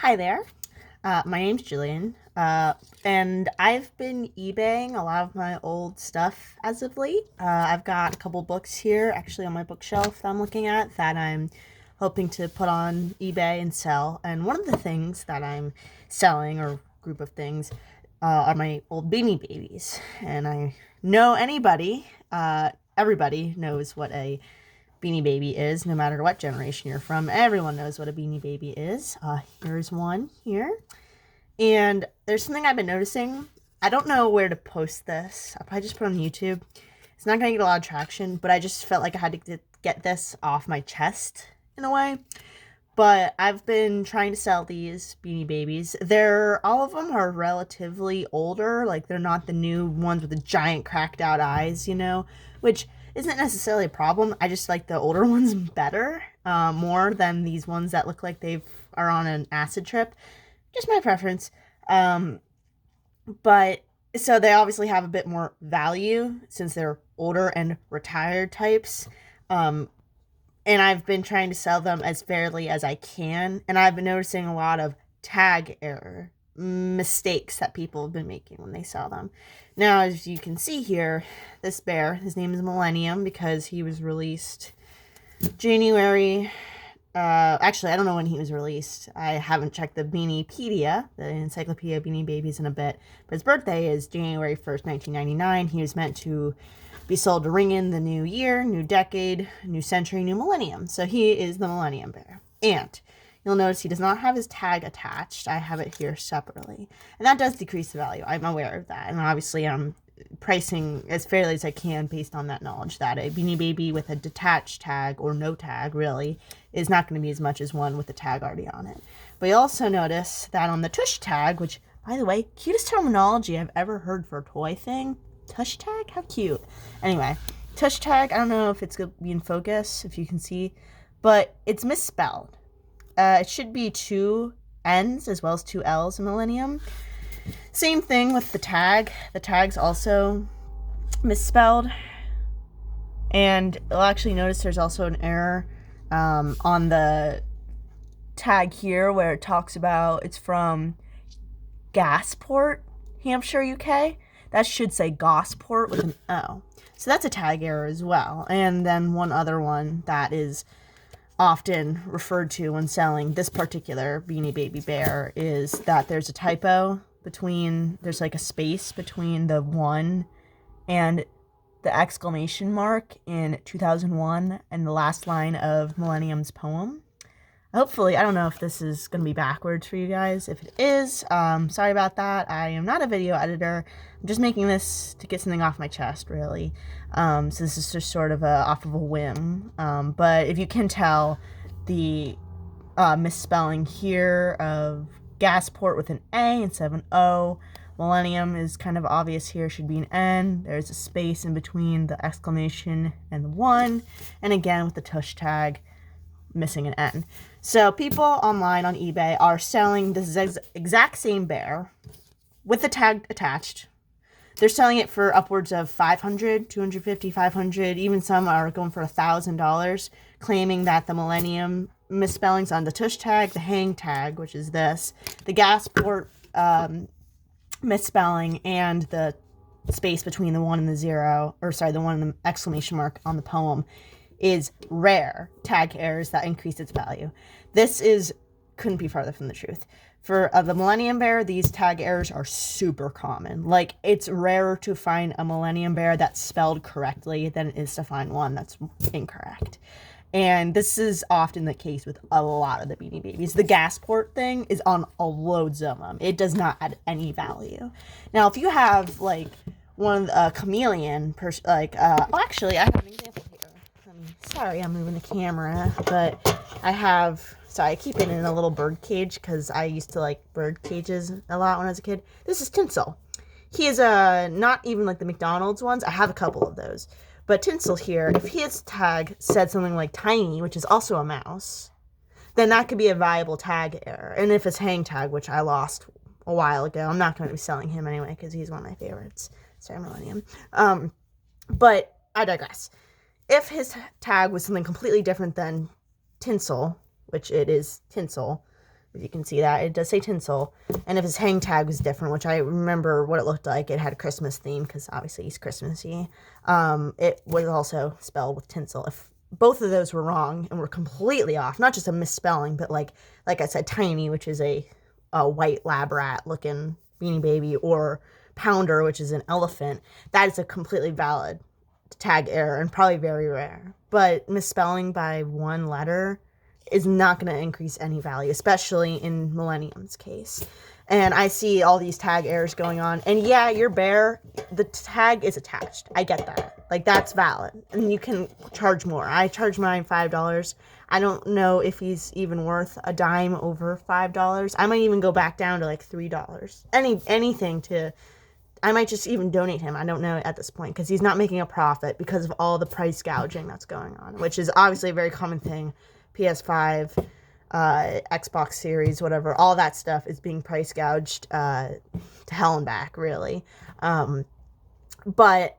Hi there. My name's Jillian, and I've been eBaying a lot of my old stuff as of late. I've got a couple books here actually on my bookshelf that I'm looking at that I'm hoping to put on eBay and sell. And one of the things that I'm selling, or group of things, are my old Beanie Babies. And I know everybody knows what a Beanie Baby is, no matter what generation you're from. Everyone knows what a Beanie Baby is. Here's one here. And there's something I've been noticing. I don't know where to post this. I'll probably just put it on YouTube. It's not going to get a lot of traction, but I just felt like I had to get this off my chest in a way. But I've been trying to sell these Beanie Babies. All of them are relatively older. Like, they're not the new ones with the giant cracked out eyes, which isn't necessarily a problem. I just like the older ones better, more than these ones that look like they are on an acid trip. Just my preference. But so they obviously have a bit more value since they're older and retired types. And I've been trying to sell them as fairly as I can. And I've been noticing a lot of tag error mistakes that people have been making when they sell them. Now, as you can see here, this bear, his name is Millennium because he was released January. Actually, I don't know when he was released. I haven't checked the Beaniepedia, the Encyclopedia of Beanie Babies, in a bit. But his birthday is January 1st, 1999. He was meant to be sold to ring in the new year, new decade, new century, new millennium. So he is the Millennium Bear. And you'll notice he does not have his tag attached. I have it here separately. And that does decrease the value. I'm aware of that. And obviously I'm pricing as fairly as I can based on that knowledge that a Beanie Baby with a detached tag, or no tag really, is not going to be as much as one with the tag already on it. But you also notice that on the tush tag, which, by the way, cutest terminology I've ever heard for a toy thing. Tush tag? How cute. Anyway, tush tag, I don't know if it's going to be in focus, if you can see, but it's misspelled. It should be two N's as well as two L's in Millennium. Same thing with the tag. The tag's also misspelled. And you'll actually notice there's also an error on the tag here where it talks about it's from Gasport, Hampshire, UK. That should say Gosport with an O. So that's a tag error as well. And then one other one that is often referred to when selling this particular Beanie Baby bear is that there's a typo there's like a space between the 1 and the exclamation mark in 2001 and the last line of Millennium's poem. Hopefully, I don't know if this is going to be backwards for you guys. If it is, sorry about that. I am not a video editor. I'm just making this to get something off my chest, really. So this is just sort of off of a whim. But if you can tell, the misspelling here of Gasport with an A instead of an O. Millennium is kind of obvious here, should be an N. There's a space in between the exclamation and the 1. And again, with the tush tag, missing an N. So people online on eBay are selling this exact same bear with the tag attached. They're selling it for upwards of $500, $250, $500. Even some are going for $1,000, claiming that the Millennium misspellings on the tush tag, the hang tag, which is this, the Gasport misspelling, and the space between the 1 and the 0, or sorry, the 1 and the exclamation mark on the poem is rare tag errors that increase its value. Couldn't be farther from the truth. For the Millennium Bear, these tag errors are super common. Like, it's rarer to find a Millennium Bear that's spelled correctly than it is to find one that's incorrect. And this is often the case with a lot of the Beanie Babies. The Gasport thing is on a loads of them. It does not add any value. Now, if you have, like, one a chameleon, actually, I have an example here. Sorry, I'm moving the camera, but I keep it in a little bird cage because I used to like bird cages a lot when I was a kid. This is Tinsel. He is not even like the McDonald's ones. I have a couple of those. But Tinsel here, if his tag said something like tiny, which is also a mouse, then that could be a viable tag error. And if it's hang tag, which I lost a while ago, I'm not going to be selling him anyway because he's one of my favorites. Sorry, Millennium. But I digress. If his tag was something completely different than Tinsel, which it is Tinsel, If you can see that, it does say tinsel. And if his hang tag was different, which I remember what it looked like, it had a Christmas theme because obviously he's Christmassy. It was also spelled with tinsel. If both of those were wrong and were completely off, not just a misspelling, but like I said, Tiny, which is a white lab rat looking Beanie Baby, or Pounder, which is an elephant, that is a completely valid tag error and probably very rare. But misspelling by one letter is not going to increase any value, especially in Millennium's case. And I see all these tag errors going on. And yeah, your bear, the tag is attached. I get that. Like, that's valid. And you can charge more. I charge mine $5. I don't know if he's even worth a dime over $5. I might even go back down to like $3. Anything to... I might just even donate him. I don't know at this point, because he's not making a profit because of all the price gouging that's going on, which is obviously a very common thing. PS5, Xbox Series, whatever, all that stuff is being price gouged to hell and back, really. But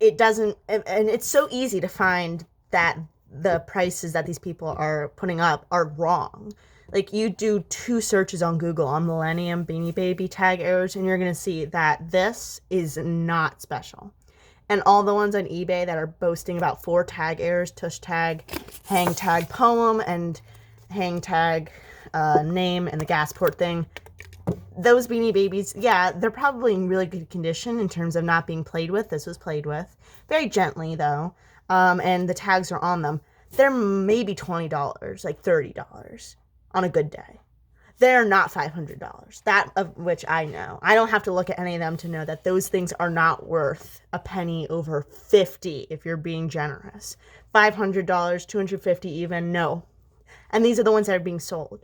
it doesn't, and it's so easy to find that the prices that these people are putting up are wrong. Like, you do 2 searches on Google on Millennium Beanie Baby tag errors, and you're going to see that this is not special. And all the ones on eBay that are boasting about 4 tag errors, tush tag, hang tag poem, and hang tag name, and the gas port thing, those Beanie Babies, yeah, they're probably in really good condition in terms of not being played with. This was played with. Very gently, though. And the tags are on them. They're maybe $20, like $30 on a good day. They're not $500. That of which I know. I don't have to look at any of them to know that those things are not worth a penny over $50 if you're being generous. $500, $250 even, no. And these are the ones that are being sold.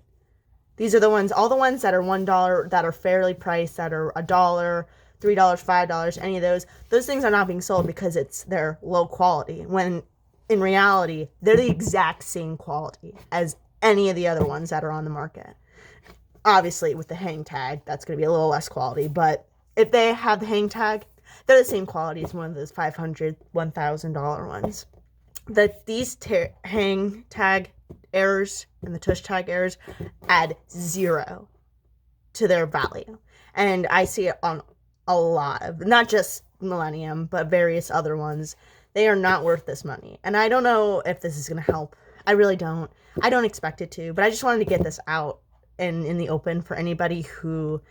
These are the ones, all the ones that are $1 that are fairly priced, that are $1, $3, $5, any of those things are not being sold because they're low quality, when in reality, they're the exact same quality as any of the other ones that are on the market. Obviously, with the hang tag, that's going to be a little less quality, but if they have the hang tag, they're the same quality as one of those $500, $1,000 ones. These hang tag errors and the tush tag errors add 0 to their value. And I see it on a lot of, not just Millennium, but various other ones. They are not worth this money. And I don't know if this is going to help. I really don't. I don't expect it to, but I just wanted to get this out in the open for anybody who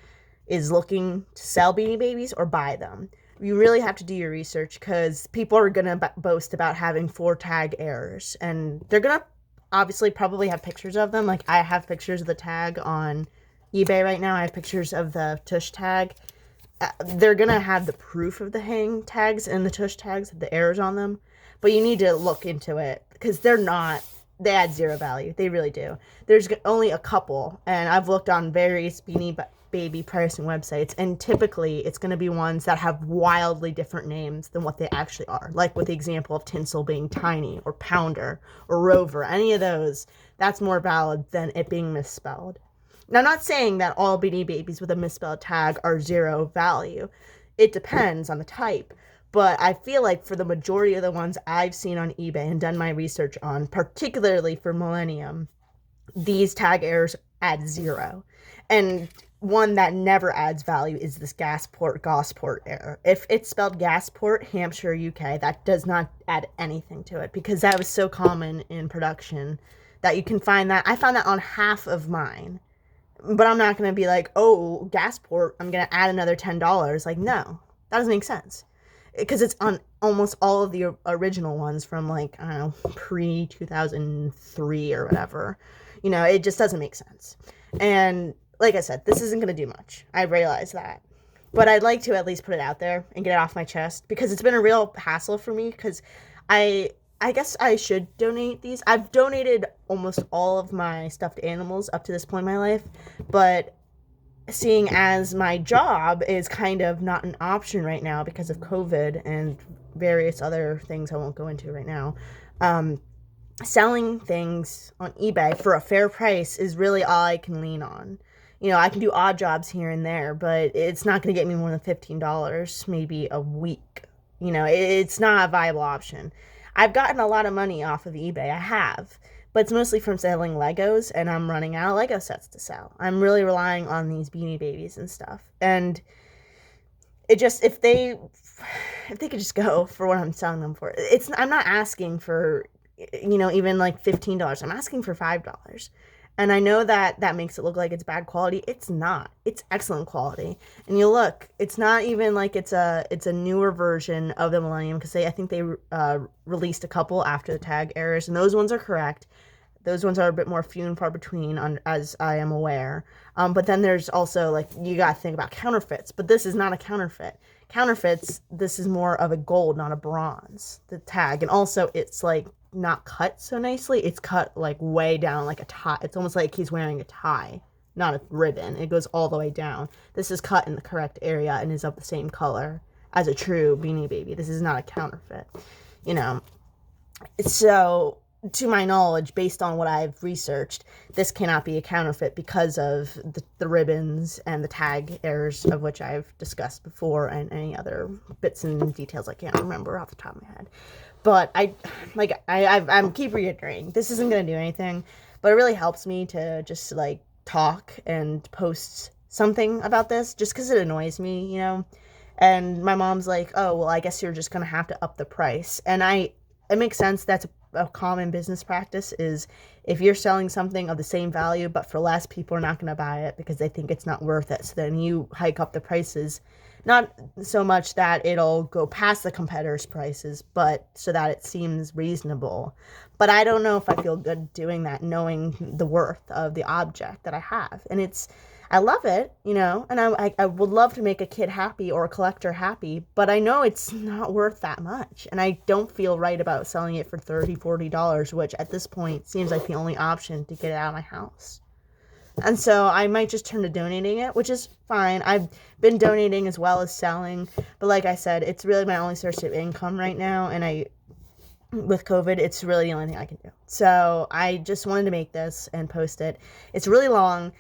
is looking to sell Beanie Babies or buy them. You really have to do your research, because people are going to boast about having 4 tag errors, and they're going to obviously probably have pictures of them. Like, I have pictures of the tag on eBay right now. I have pictures of the tush tag. They're going to have the proof of the hang tags and the tush tags, the errors on them, but you need to look into it, because they add 0 value. They really do. There's only a couple, and I've looked on various Beanie Baby pricing websites, and typically it's going to be ones that have wildly different names than what they actually are. Like with the example of Tinsel being Tiny, or Pounder, or Rover. Any of those, that's more valid than it being misspelled. Now, I'm not saying that all Beanie Babies with a misspelled tag are 0 value. It depends on the type. But I feel like for the majority of the ones I've seen on eBay and done my research on, particularly for Millennium, these tag errors add 0. And one that never adds value is this Gosport error. If it's spelled Gasport, Hampshire, UK, that does not add anything to it, because that was so common in production that you can find that. I found that on half of mine. But I'm not going to be like, oh, Gasport, I'm going to add another $10. Like, no, that doesn't make sense. Because it's on almost all of the original ones from, like, I don't know, pre-2003 or whatever. You know, it just doesn't make sense. And like I said, this isn't going to do much. I realize that. But I'd like to at least put it out there and get it off my chest, because it's been a real hassle for me, because I guess I should donate these. I've donated almost all of my stuffed animals up to this point in my life, but seeing as my job is kind of not an option right now because of COVID and various other things I won't go into right now, selling things on eBay for a fair price is really all I can lean on. You know, I can do odd jobs here and there, but it's not going to get me more than $15 maybe a week. You know, it's not a viable option. I've gotten a lot of money off of eBay. I have. but it's mostly from selling Legos, and I'm running out of Lego sets to sell. I'm really relying on these Beanie Babies and stuff. And it just, if they could just go for what I'm selling them for. I'm not asking for, even like $15. I'm asking for $5. And I know that that makes it look like it's bad quality. It's not. It's excellent quality. And you look, it's not even like it's a newer version of the Millennium, because I think they released a couple after the tag errors, and those ones are correct. Those ones are a bit more few and far between, as I am aware. But then there's also, like, you got to think about counterfeits. But this is not a counterfeit. Counterfeits, this is more of a gold, not a bronze, the tag. And also, it's, like, not cut so nicely. It's cut, like, way down, like a tie. It's almost like he's wearing a tie, not a ribbon. It goes all the way down. This is cut in the correct area and is of the same color as a true Beanie Baby. This is not a counterfeit, So, to my knowledge, based on what I've researched, this cannot be a counterfeit because of the ribbons and the tag errors, of which I've discussed before, and any other bits and details I can't remember off the top of my head. But I'm keep reiterating, this isn't going to do anything, but it really helps me to just, like, talk and post something about this, just because it annoys me, And my mom's like, oh, well, I guess you're just going to have to up the price. And it makes sense. That's a common business practice, is if you're selling something of the same value but for less, people are not going to buy it because they think it's not worth it. So then you hike up the prices, not so much that it'll go past the competitors' prices, but so that it seems reasonable. But I don't know if I feel good doing that, knowing the worth of the object that I have. And I love it, and I would love to make a kid happy or a collector happy, but I know it's not worth that much. And I don't feel right about selling it for $30, $40, which at this point seems like the only option to get it out of my house. And so I might just turn to donating it, which is fine. I've been donating as well as selling, but like I said, it's really my only source of income right now, and with COVID, it's really the only thing I can do. So I just wanted to make this and post it. It's really long.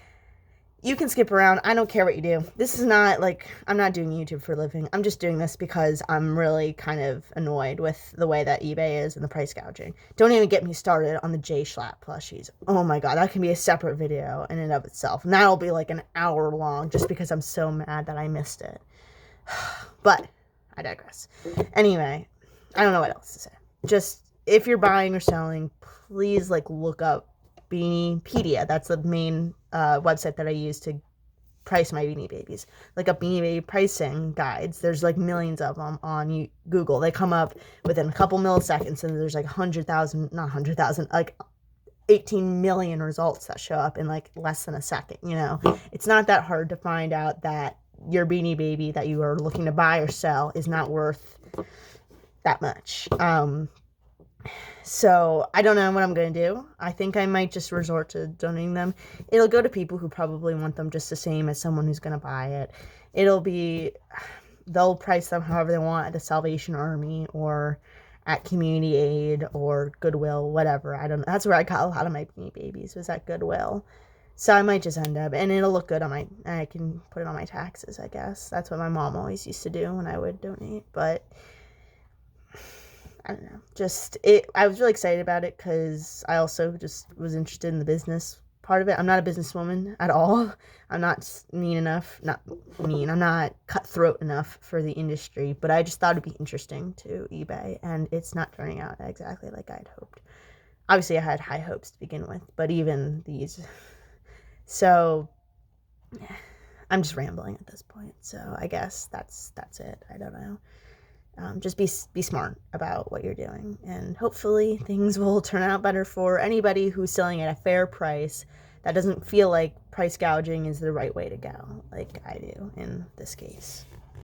You can skip around. I don't care what you do. This is not like, I'm not doing YouTube for a living. I'm just doing this because I'm really kind of annoyed with the way that eBay is and the price gouging. Don't even get me started on the J Schlatt plushies. Oh my God, that can be a separate video in and of itself. And that'll be like an hour long just because I'm so mad that I missed it. But I digress. Anyway, I don't know what else to say. Just, if you're buying or selling, please, like, look up Beaniepedia. That's the main website that I use to price my Beanie Babies. Like a Beanie Baby pricing guides. There's like millions of them on Google. They come up within a couple milliseconds, and there's like 100,000, like 18 million results that show up in like less than a second. It's not that hard to find out that your Beanie Baby that you are looking to buy or sell is not worth that much. So I don't know what I'm going to do. I think I might just resort to donating them. It'll go to people who probably want them just the same as someone who's going to buy it. They'll price them however they want at the Salvation Army or at Community Aid or Goodwill, whatever. I don't know. That's where I got a lot of my Beanie Babies, was at Goodwill. So I might just end up, and it'll look good I can put it on my taxes, I guess. That's what my mom always used to do when I would donate, but I don't know. I was really excited about it because I also just was interested in the business part of it. I'm not a businesswoman at all. I'm not I'm not cutthroat enough for the industry, but I just thought it'd be interesting to eBay, and it's not turning out exactly like I'd hoped. Obviously, I had high hopes to begin with, but even these. So, I'm just rambling at this point. So I guess that's it. I don't know. Just be smart about what you're doing, and hopefully things will turn out better for anybody who's selling at a fair price that doesn't feel like price gouging is the right way to go, like I do in this case.